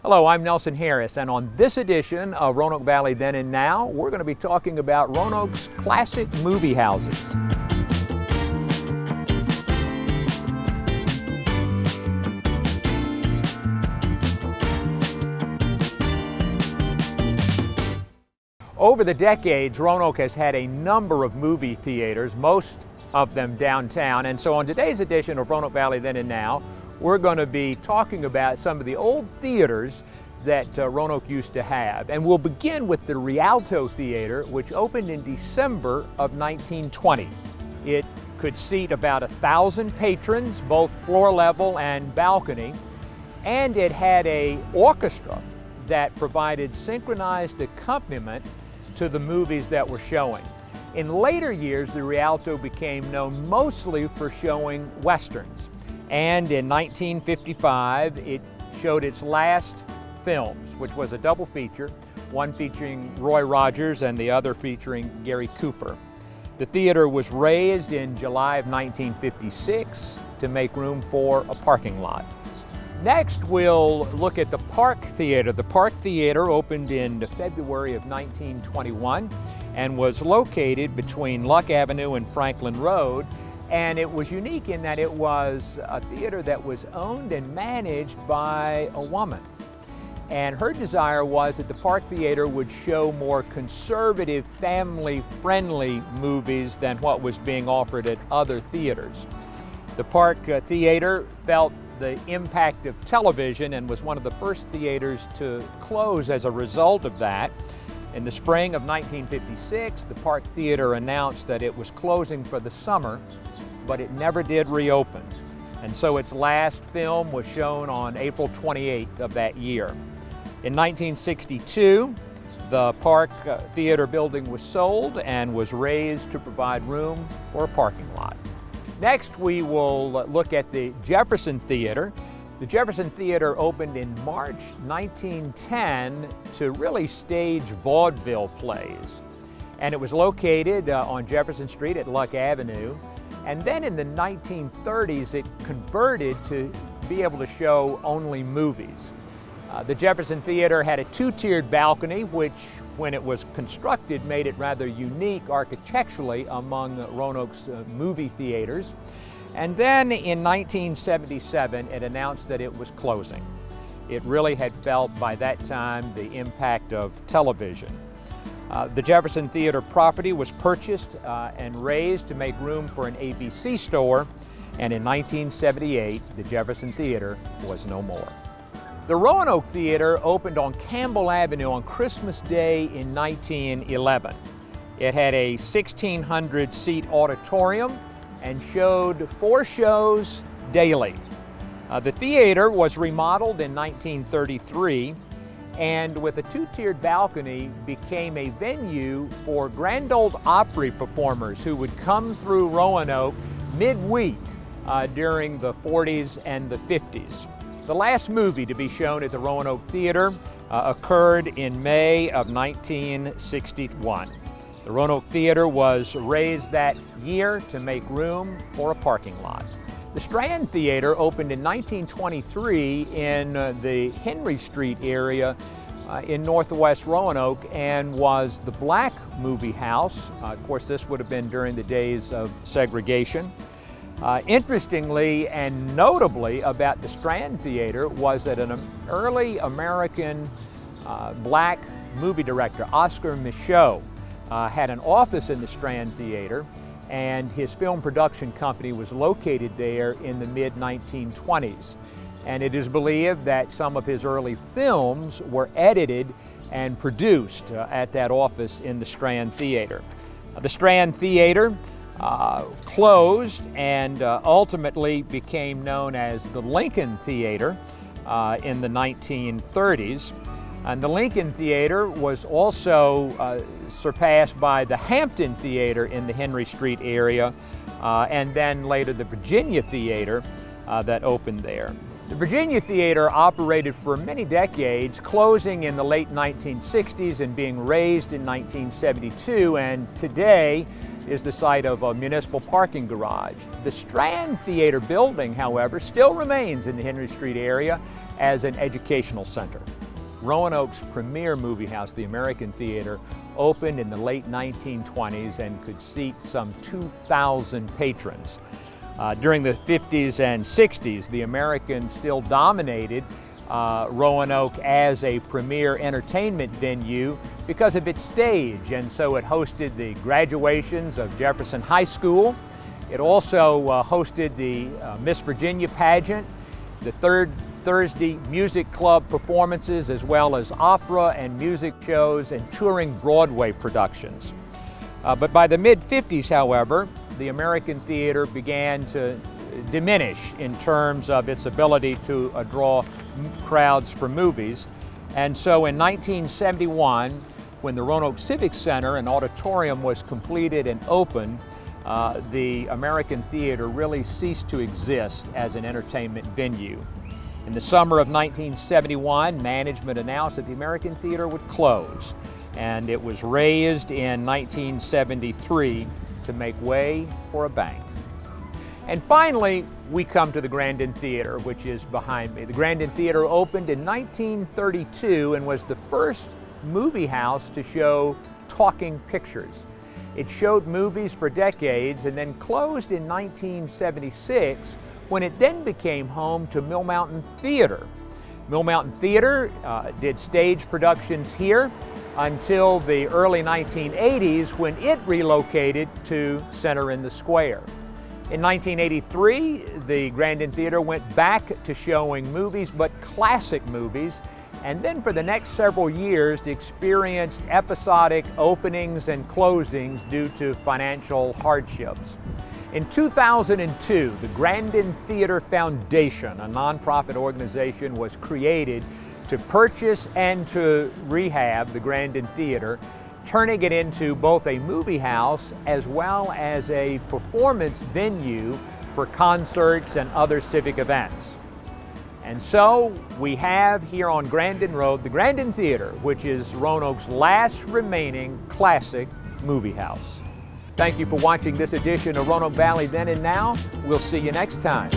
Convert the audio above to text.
Hello, I'm Nelson Harris, and on this edition of Roanoke Valley Then and Now, we're going to be talking about Roanoke's classic movie houses. Over the decades, Roanoke has had a number of movie theaters, most of them downtown, and so on today's edition of Roanoke Valley Then and Now, we're going to be talking about some of the old theaters that Roanoke used to have. And we'll begin with the Rialto Theater, which opened in December of 1920. It could seat about 1,000 patrons, both floor level and balcony, and it had an orchestra that provided synchronized accompaniment to the movies that were showing. In later years, the Rialto became known mostly for showing westerns. And in 1955, it showed its last films, which was a double feature, one featuring Roy Rogers and the other featuring Gary Cooper. The theater was raised in July of 1956 to make room for a parking lot. Next, we'll look at the Park Theater. The Park Theater opened in February of 1921 and was located between Luck Avenue and Franklin Road. And it was unique in that it was a theater that was owned and managed by a woman. And her desire was that the Park Theater would show more conservative, family-friendly movies than what was being offered at other theaters. The Park Theater felt the impact of television and was one of the first theaters to close as a result of that. In the spring of 1956, the Park Theater announced that it was closing for the summer, but it never did reopen. And so its last film was shown on April 28th of that year. In 1962, the Park Theater building was sold and was razed to provide room for a parking lot. Next, we will look at the Jefferson Theater. The Jefferson Theater opened in March 1910 to really stage vaudeville plays. And it was located on Jefferson Street at Luck Avenue. And then in the 1930s, it converted to be able to show only movies. The Jefferson Theater had a two-tiered balcony, which, when it was constructed, made it rather unique architecturally among Roanoke's movie theaters. And then in 1977, it announced that it was closing. It really had felt by that time the impact of television. The Jefferson Theater property was purchased and razed to make room for an ABC store, and in 1978, the Jefferson Theater was no more. The Roanoke Theater opened on Campbell Avenue on Christmas Day in 1911. It had a 1,600-seat auditorium and showed 4 shows daily. The theater was remodeled in 1933, and with a two-tiered balcony became a venue for Grand Ole Opry performers who would come through Roanoke midweek during the 40s and the 50s. The last movie to be shown at the Roanoke Theater occurred in May of 1961. The Roanoke Theater was razed that year to make room for a parking lot. The Strand Theater opened in 1923 in the Henry Street area in northwest Roanoke and was the black movie house. Of course, this would have been during the days of segregation. Interestingly and notably about the Strand Theater was that an early American black movie director, Oscar Michaud, had an office in the Strand Theater, and his film production company was located there in the mid-1920s. And it is believed that some of his early films were edited and produced at that office in the Strand Theater. The Strand Theater closed and ultimately became known as the Lincoln Theater in the 1930s. And the Lincoln Theater was also surpassed by the Hampton Theater in the Henry Street area, and then later the Virginia Theater that opened there. The Virginia Theater operated for many decades, closing in the late 1960s and being raised in 1972, and today is the site of a municipal parking garage. The Strand Theater building, however, still remains in the Henry Street area as an educational center. Roanoke's premier movie house, the American Theater, opened in the late 1920s and could seat some 2,000 patrons. During the 50s and 60s, the American still dominated Roanoke as a premier entertainment venue because of its stage, and so it hosted the graduations of Jefferson High School. It also hosted the Miss Virginia pageant, the Third Thursday music club performances, as well as opera and music shows and touring Broadway productions. But by the mid-50s, however, the American Theater began to diminish in terms of its ability to draw crowds for movies. And so in 1971, when the Roanoke Civic Center and auditorium was completed and opened, the American Theater really ceased to exist as an entertainment venue. In the summer of 1971, management announced that the American Theater would close, and it was razed in 1973 to make way for a bank. And finally, we come to the Grandin Theater, which is behind me. The Grandin Theater opened in 1932 and was the first movie house to show talking pictures. It showed movies for decades and then closed in 1976, when it then became home to Mill Mountain Theater. Mill Mountain Theater did stage productions here until the early 1980s, when it relocated to Center in the Square. In 1983, the Grandin Theater went back to showing movies, but classic movies, and then for the next several years experienced episodic openings and closings due to financial hardships. In 2002, the Grandin Theater Foundation, a nonprofit organization, was created to purchase and to rehab the Grandin Theater, turning it into both a movie house as well as a performance venue for concerts and other civic events. And so we have here on Grandin Road the Grandin Theater, which is Roanoke's last remaining classic movie house. Thank you for watching this edition of Roanoke Valley Then and Now. We'll see you next time.